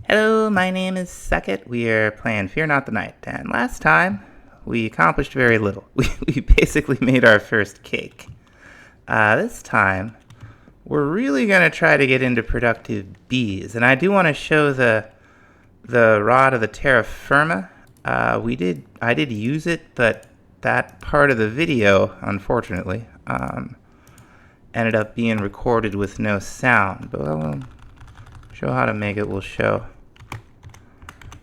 Hello, my name is Suckit. We are playing Fear Not the Night, and last time we accomplished very little. We basically made our first cake. This time we're really gonna try to get into productive bees, and I do want to show the rod of the terra firma. I did use it, but that part of the video, unfortunately, ended up being recorded with no sound. But we'll show how to make it. We'll show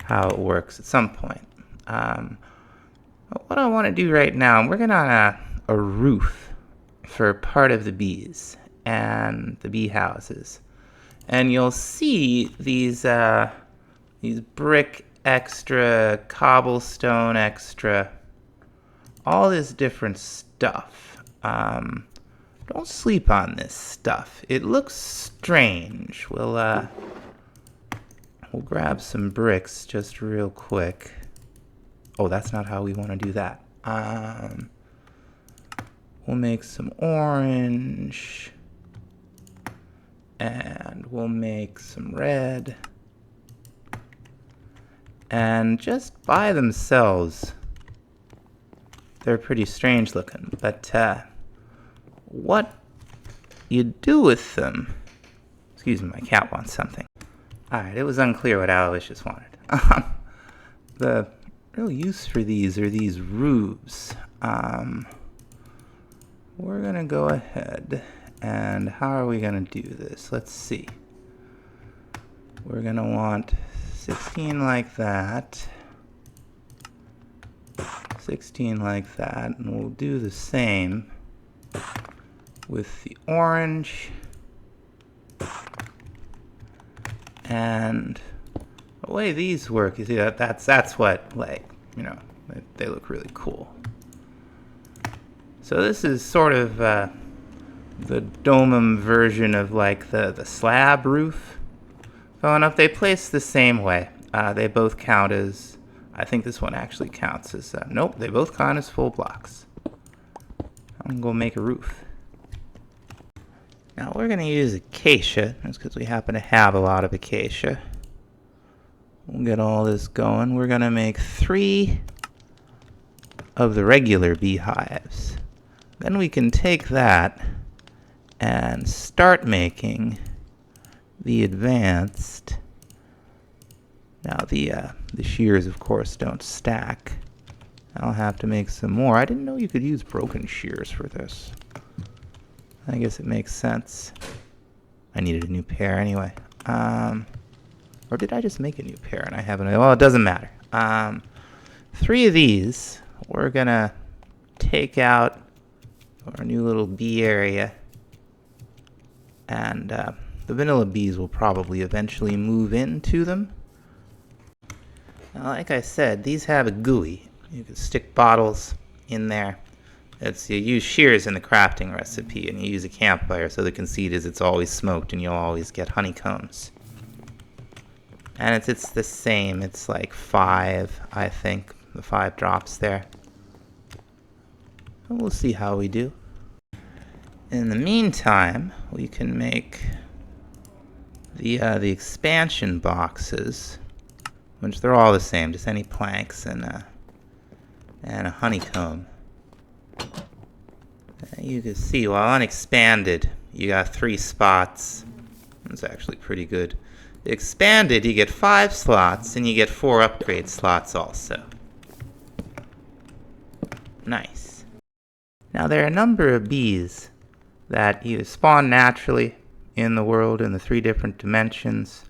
how it works at some point. What I want to do right now, I'm working on a roof for part of the bees and the bee houses, and you'll see these brick extra, cobblestone extra, all this different stuff. Don't sleep on this stuff. It looks strange. We'll grab some bricks just real quick. Oh, that's not how we want to do that. We'll make some orange. And we'll make some red. And just by themselves, they're pretty strange looking. But what you do with them... Excuse me, my cat wants something. Alright, it was unclear what Aloysius wanted. The real use for these are these roofs. We're going to go ahead, and how are we going to do this? Let's see. We're going to want 16 like that, 16 like that, and we'll do the same with the orange. And the way these work, you see that's what, like, you know, they look really cool. So this is sort of the domum version of like the slab roof going up. They place the same way. They both count as, I think this one actually counts as, nope, they both count as full blocks. I'm gonna go make a roof. Now we're going to use acacia, that's because we happen to have a lot of acacia. We'll get all this going. We're going to make 3 of the regular beehives. Then we can take that and start making the advanced. Now the shears, of course, don't stack. I'll have to make some more. I didn't know you could use broken shears for this. I guess it makes sense. I needed a new pair anyway. Or did I just make a new pair and I haven't? Well, it doesn't matter. 3 of these we're gonna take out our new little bee area, and the vanilla bees will probably eventually move into them. Now, like I said, these have a GUI. You can stick bottles in there. You use shears in the crafting recipe, and you use a campfire, so the conceit is it's always smoked and you'll always get honeycombs. And it's the same. It's like 5, I think, the 5 drops there. And we'll see how we do. In the meantime, we can make the expansion boxes, which they're all the same, just any planks and a honeycomb. You can see, while unexpanded, you got 3 spots. That's actually pretty good. Expanded, you get 5 slots, and you get 4 upgrade slots also. Nice. Now, there are a number of bees that either spawn naturally in the world in the 3 different dimensions,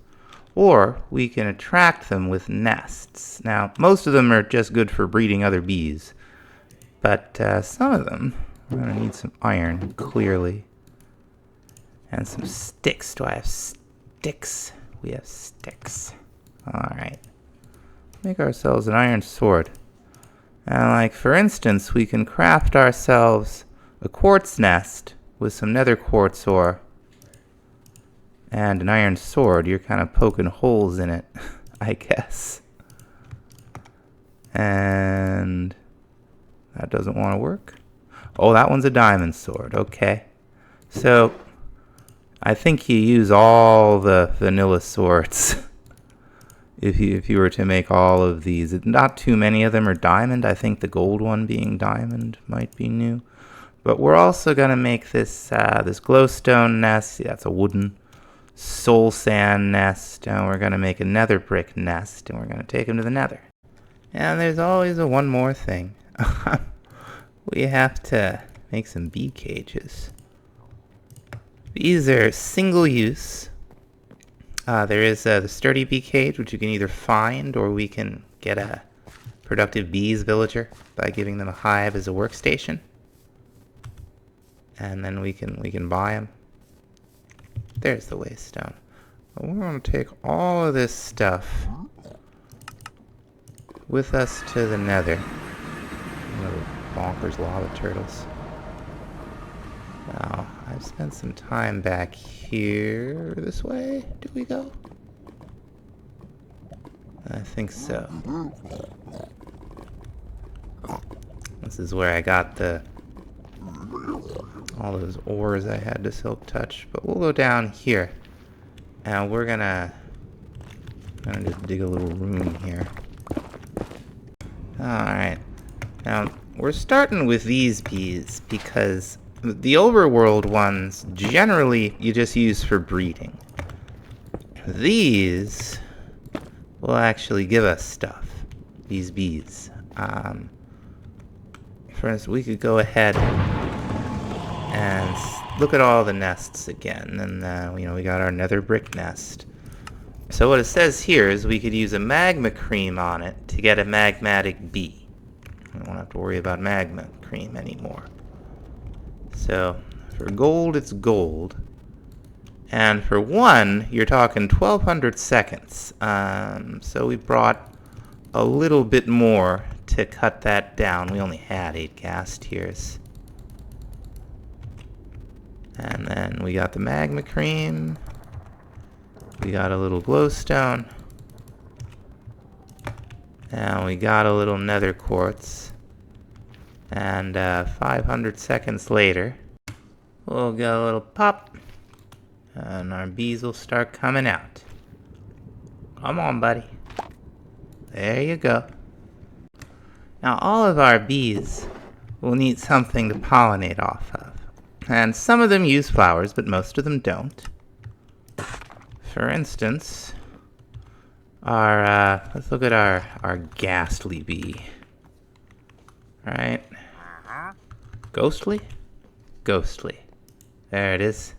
or we can attract them with nests. Now, most of them are just good for breeding other bees, but some of them, we're going to need some iron, clearly. And some sticks. Do I have sticks? We have sticks. Alright. Make ourselves an iron sword. And like, for instance, we can craft ourselves a quartz nest with some nether quartz ore and an iron sword. You're kind of poking holes in it, I guess. And that doesn't want to work. Oh, that one's a diamond sword. Okay. So, I think you use all the vanilla swords if you were to make all of these. Not too many of them are diamond. I think the gold one being diamond might be new. But we're also going to make this this glowstone nest. Yeah, it's a wooden soul sand nest. And we're going to make a nether brick nest. And we're going to take them to the nether. And there's always one more thing. We have to make some bee cages. These are single use. There is the sturdy bee cage, which you can either find or we can get a productive bees villager by giving them a hive as a workstation. And then we can buy them. There's the waystone. We're going to take all of this stuff with us to the nether. Little bonkers lava turtles. Now, I've spent some time back here. This way? Do we go? I think so. This is where I got all those ores I had to silk touch. But we'll go down here. And we're gonna just dig a little room here. Alright. Now, we're starting with these bees because the overworld ones, generally, you just use for breeding. These will actually give us stuff. These bees. For instance, we could go ahead and look at all the nests again. And, we got our nether brick nest. So what it says here is we could use a magma cream on it to get a magmatic bee. We won't have to worry about magma cream anymore. So, for gold, it's gold. And for one, you're talking 1,200 seconds. So we brought a little bit more to cut that down. We only had 8 gas tiers. And then we got the magma cream. We got a little glowstone. And we got a little nether quartz. And 500 seconds later, we'll get a little pop. And our bees will start coming out. Come on, buddy. There you go. Now, all of our bees will need something to pollinate off of. And some of them use flowers, but most of them don't. For instance, let's look at our ghastly bee. Right? Ghostly? Ghostly. There it is.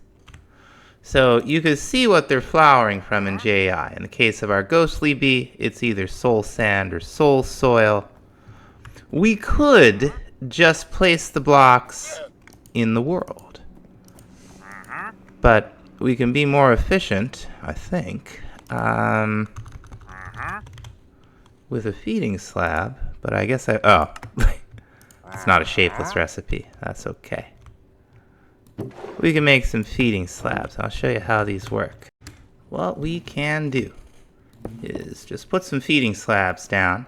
So you can see what they're flowering from in JI. In the case of our ghostly bee, it's either soul sand or soul soil. We could just place the blocks in the world. But we can be more efficient, I think, with a feeding slab. But I guess oh, it's not a shapeless recipe. That's okay. We can make some feeding slabs. I'll show you how these work. What we can do is just put some feeding slabs down,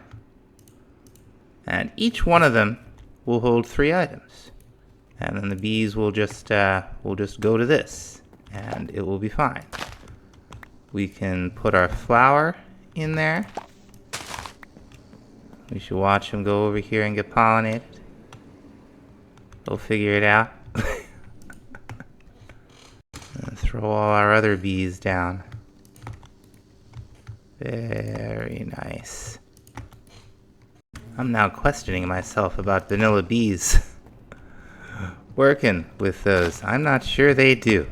and each one of them will hold 3 items. And then the bees will just go to this, and it will be fine. We can put our flour in there. We should watch them go over here and get pollinated. We'll figure it out. And throw all our other bees down. Very nice. I'm now questioning myself about vanilla bees working with those. I'm not sure they do.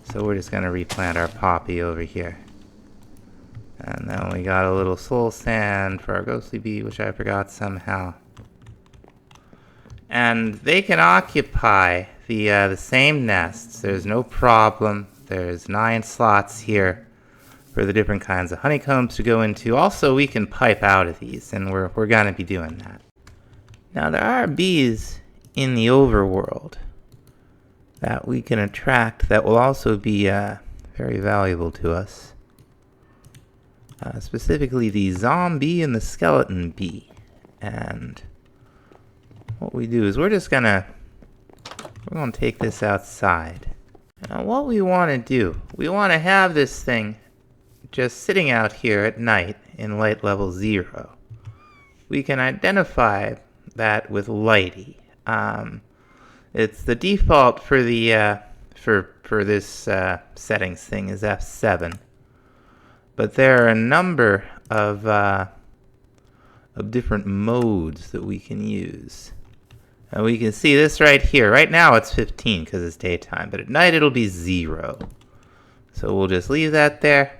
So we're just going to replant our poppy over here. And then we got a little soul sand for our ghostly bee, which I forgot somehow. And they can occupy the same nests. There's no problem. There's 9 slots here for the different kinds of honeycombs to go into. Also, we can pipe out of these, and we're going to be doing that. Now, there are bees in the overworld that we can attract that will also be very valuable to us. Specifically the zombie and the skeleton bee. And what we do is we're gonna take this outside. Now what we want to do, we want to have this thing just sitting out here at night in light level 0, we can identify that with Lighty. It's the default for the for this settings thing is F7, but there are a number of different modes that we can use. And we can see this right here. Right now it's 15 because it's daytime, but at night it'll be 0. So we'll just leave that there,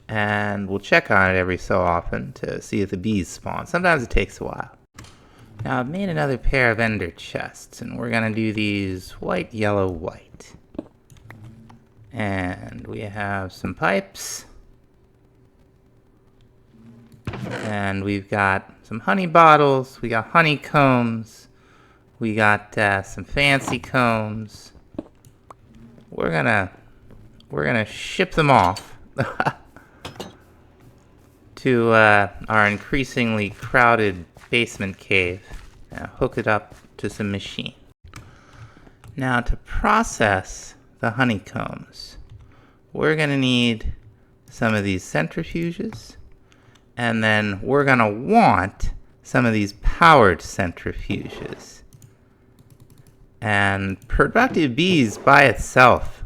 and we'll check on it every so often to see if the bees spawn. Sometimes it takes a while. Now I've made another pair of ender chests, and we're gonna do these white, yellow, white. And we have some pipes. And we've got some honey bottles, we got honeycombs, we got some fancy combs. We're gonna ship them off to our increasingly crowded basement cave. Now hook it up to some machine. Now to process the honeycombs, we're gonna need some of these centrifuges, and then we're gonna want some of these powered centrifuges. And Productive Bees by itself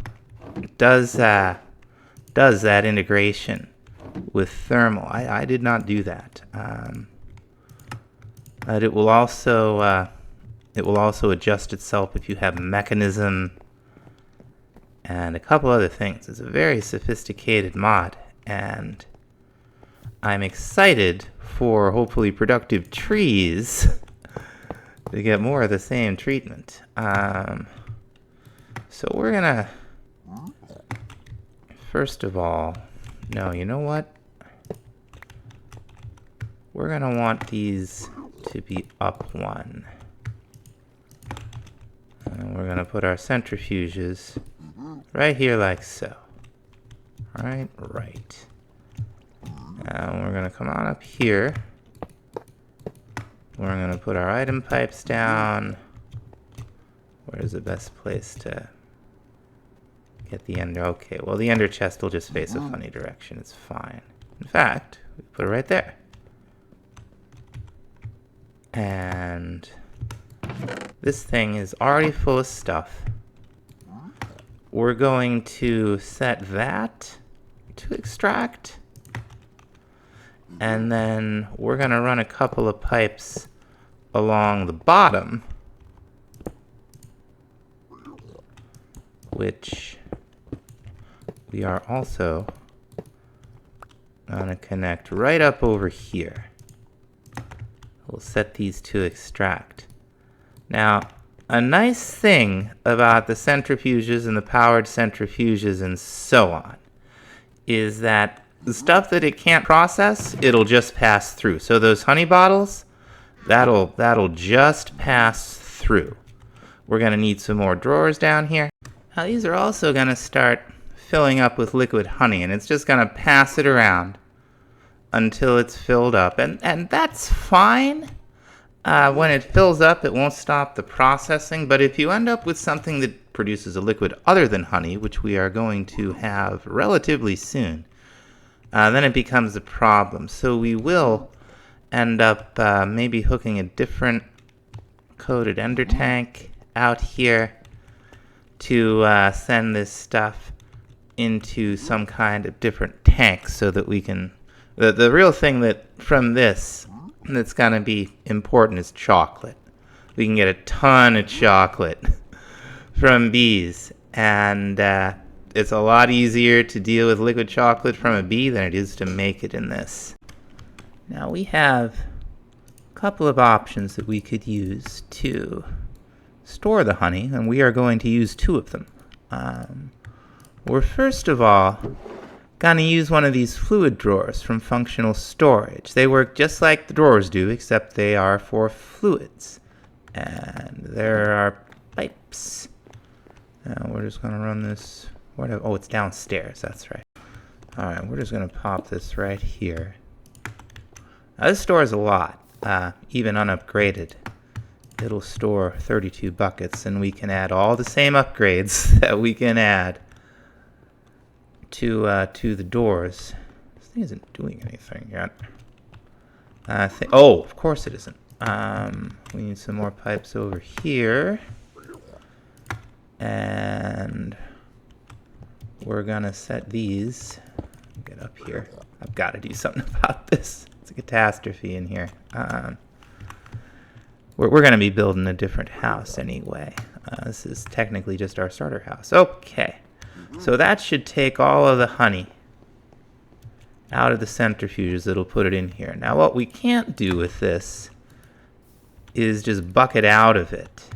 does that integration with thermal. I did not do that. But it will also adjust itself if you have mechanism and a couple other things. It's a very sophisticated mod, and I'm excited for hopefully productive trees to get more of the same treatment. So we're gonna, first of all, no, you know what? We're gonna want these to be up 1. And we're gonna put our centrifuges right here like so. Alright, right. Now we're gonna come on up here. We're gonna put our item pipes down. Where's the best place to get the ender? Okay, well the ender chest will just face a funny direction. It's fine. In fact, we put it right there. And this thing is already full of stuff. We're going to set that to extract. And then we're going to run a couple of pipes along the bottom, which we are also going to connect right up over here. We'll set these to extract. Now, a nice thing about the centrifuges and the powered centrifuges and so on is that the stuff that it can't process, it'll just pass through. So those honey bottles, that'll just pass through. We're going to need some more drawers down here. Now these are also going to start filling up with liquid honey, and it's just going to pass it around until it's filled up. And that's fine. When it fills up, it won't stop the processing. But if you end up with something that produces a liquid other than honey, which we are going to have relatively soon, then it becomes a problem. So we will end up maybe hooking a different coated ender tank out here to send this stuff into some kind of different tank so that we can... The real thing that from this that's going to be important is chocolate. We can get a ton of chocolate from bees, and it's a lot easier to deal with liquid chocolate from a bee than it is to make it in this. Now we have a couple of options that we could use to store the honey, and we are going to use 2 of them. We're first of all going to use one of these fluid drawers from functional storage. They work just like the drawers do, except they are for fluids. And there are pipes. Now we're just going to run this. Oh, it's downstairs. That's right. All right, we're just going to pop this right here. Now this stores a lot, even unupgraded. It'll store 32 buckets, and we can add all the same upgrades that we can add to the doors. This thing isn't doing anything yet. Oh, of course it isn't. We need some more pipes over here. And we're gonna set these. Get up here. I've got to do something about this. It's a catastrophe in here. We're gonna be building a different house anyway. This is technically just our starter house. Okay. So that should take all of the honey out of the centrifuges. It'll put it in here. Now what we can't do with this is just bucket out of it.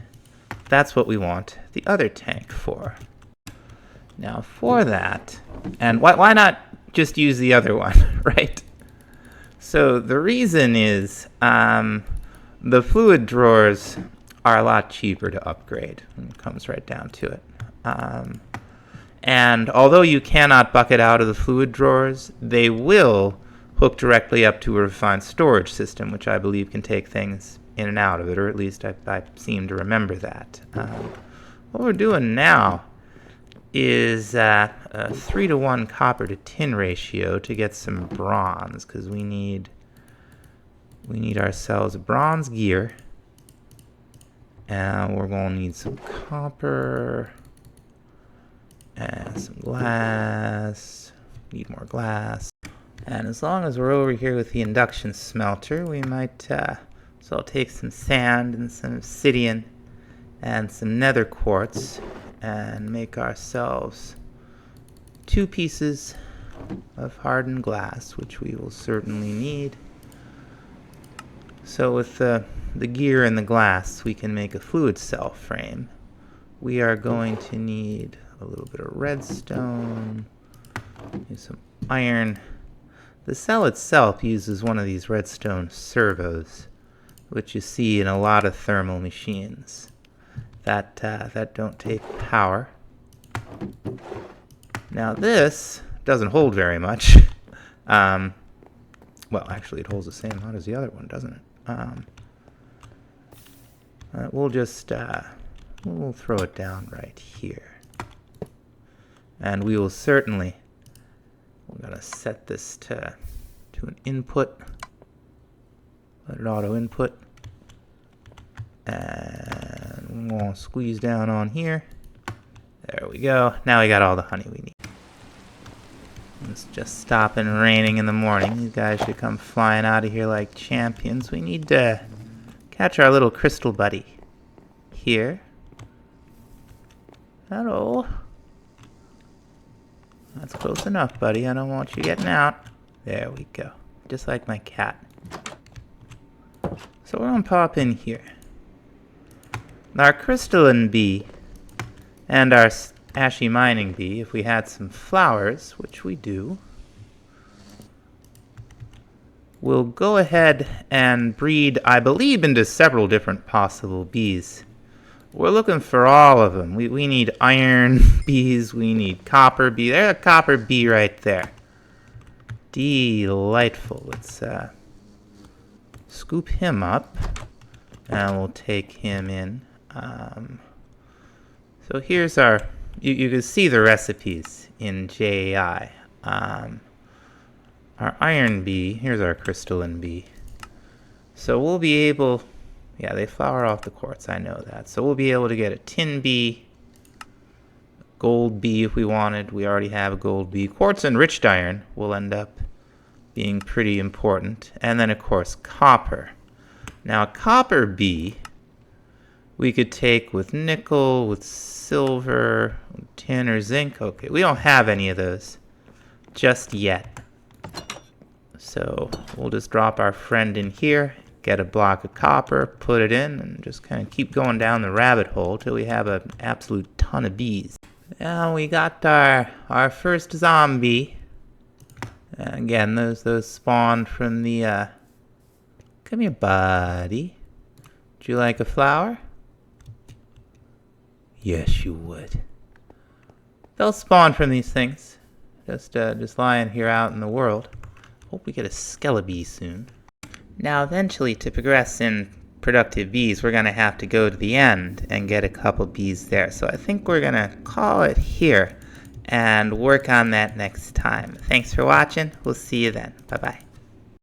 That's what we want the other tank for. Now for that, and why not just use the other one, right? So the reason is the fluid drawers are a lot cheaper to upgrade. It comes right down to it. And although you cannot bucket out of the fluid drawers, they will hook directly up to a refined storage system, which I believe can take things in and out of it, or at least I seem to remember that. What we're doing now is a 3-to-1 copper to tin ratio to get some bronze, because we need ourselves a bronze gear, and we're going to need some copper and some glass. Need more glass. And as long as we're over here with the induction smelter, we might so I'll take some sand and some obsidian and some nether quartz and make ourselves 2 pieces of hardened glass, which we will certainly need. So with the gear and the glass, we can make a fluid cell frame. We are going to need a little bit of redstone, some iron. The cell itself uses one of these redstone servos, which you see in a lot of thermal machines that don't take power. Now this doesn't hold very much. Well, actually it holds the same amount as the other one, doesn't it? We'll just we'll throw it down right here. And we will certainly, we're going to set this to an input. Let it auto input. And we're going to squeeze down on here. There we go. Now we got all the honey we need. It's just stopping raining in the morning. These guys should come flying out of here like champions. We need to catch our little crystal buddy. Here. Hello. That's close enough, buddy. I don't want you getting out. There we go. Just like my cat. So we're going to pop in here. Our crystalline bee and our ashy mining bee, if we had some flowers, which we do, will go ahead and breed, I believe, into several different possible bees. We're looking for all of them. We need iron bees, we need copper bee. There's a copper bee right there. Delightful. Let's scoop him up, and we'll take him in. So here's our, you can see the recipes in JAI. Our iron bee, here's our crystalline bee. So we'll be able, yeah, they flower off the quartz, I know that. So we'll be able to get a tin bee, gold bee if we wanted. We already have a gold bee. Quartz enriched iron will end up being pretty important. And then, of course, copper. Now, a copper bee we could take with nickel, with silver, tin, or zinc. Okay, we don't have any of those just yet. So we'll just drop our friend in here, get a block of copper, put it in, and just kind of keep going down the rabbit hole till we have an absolute ton of bees. Now we got our first zombie. Again, those spawned from the, come here, buddy. Would you like a flower? Yes, you would. They'll spawn from these things. Just lying here out in the world. Hope we get a Skelebee soon. Now, eventually, to progress in productive bees, we're going to have to go to the end and get a couple bees there. So I think we're going to call it here and work on that next time. Thanks for watching. We'll see you then. Bye-bye.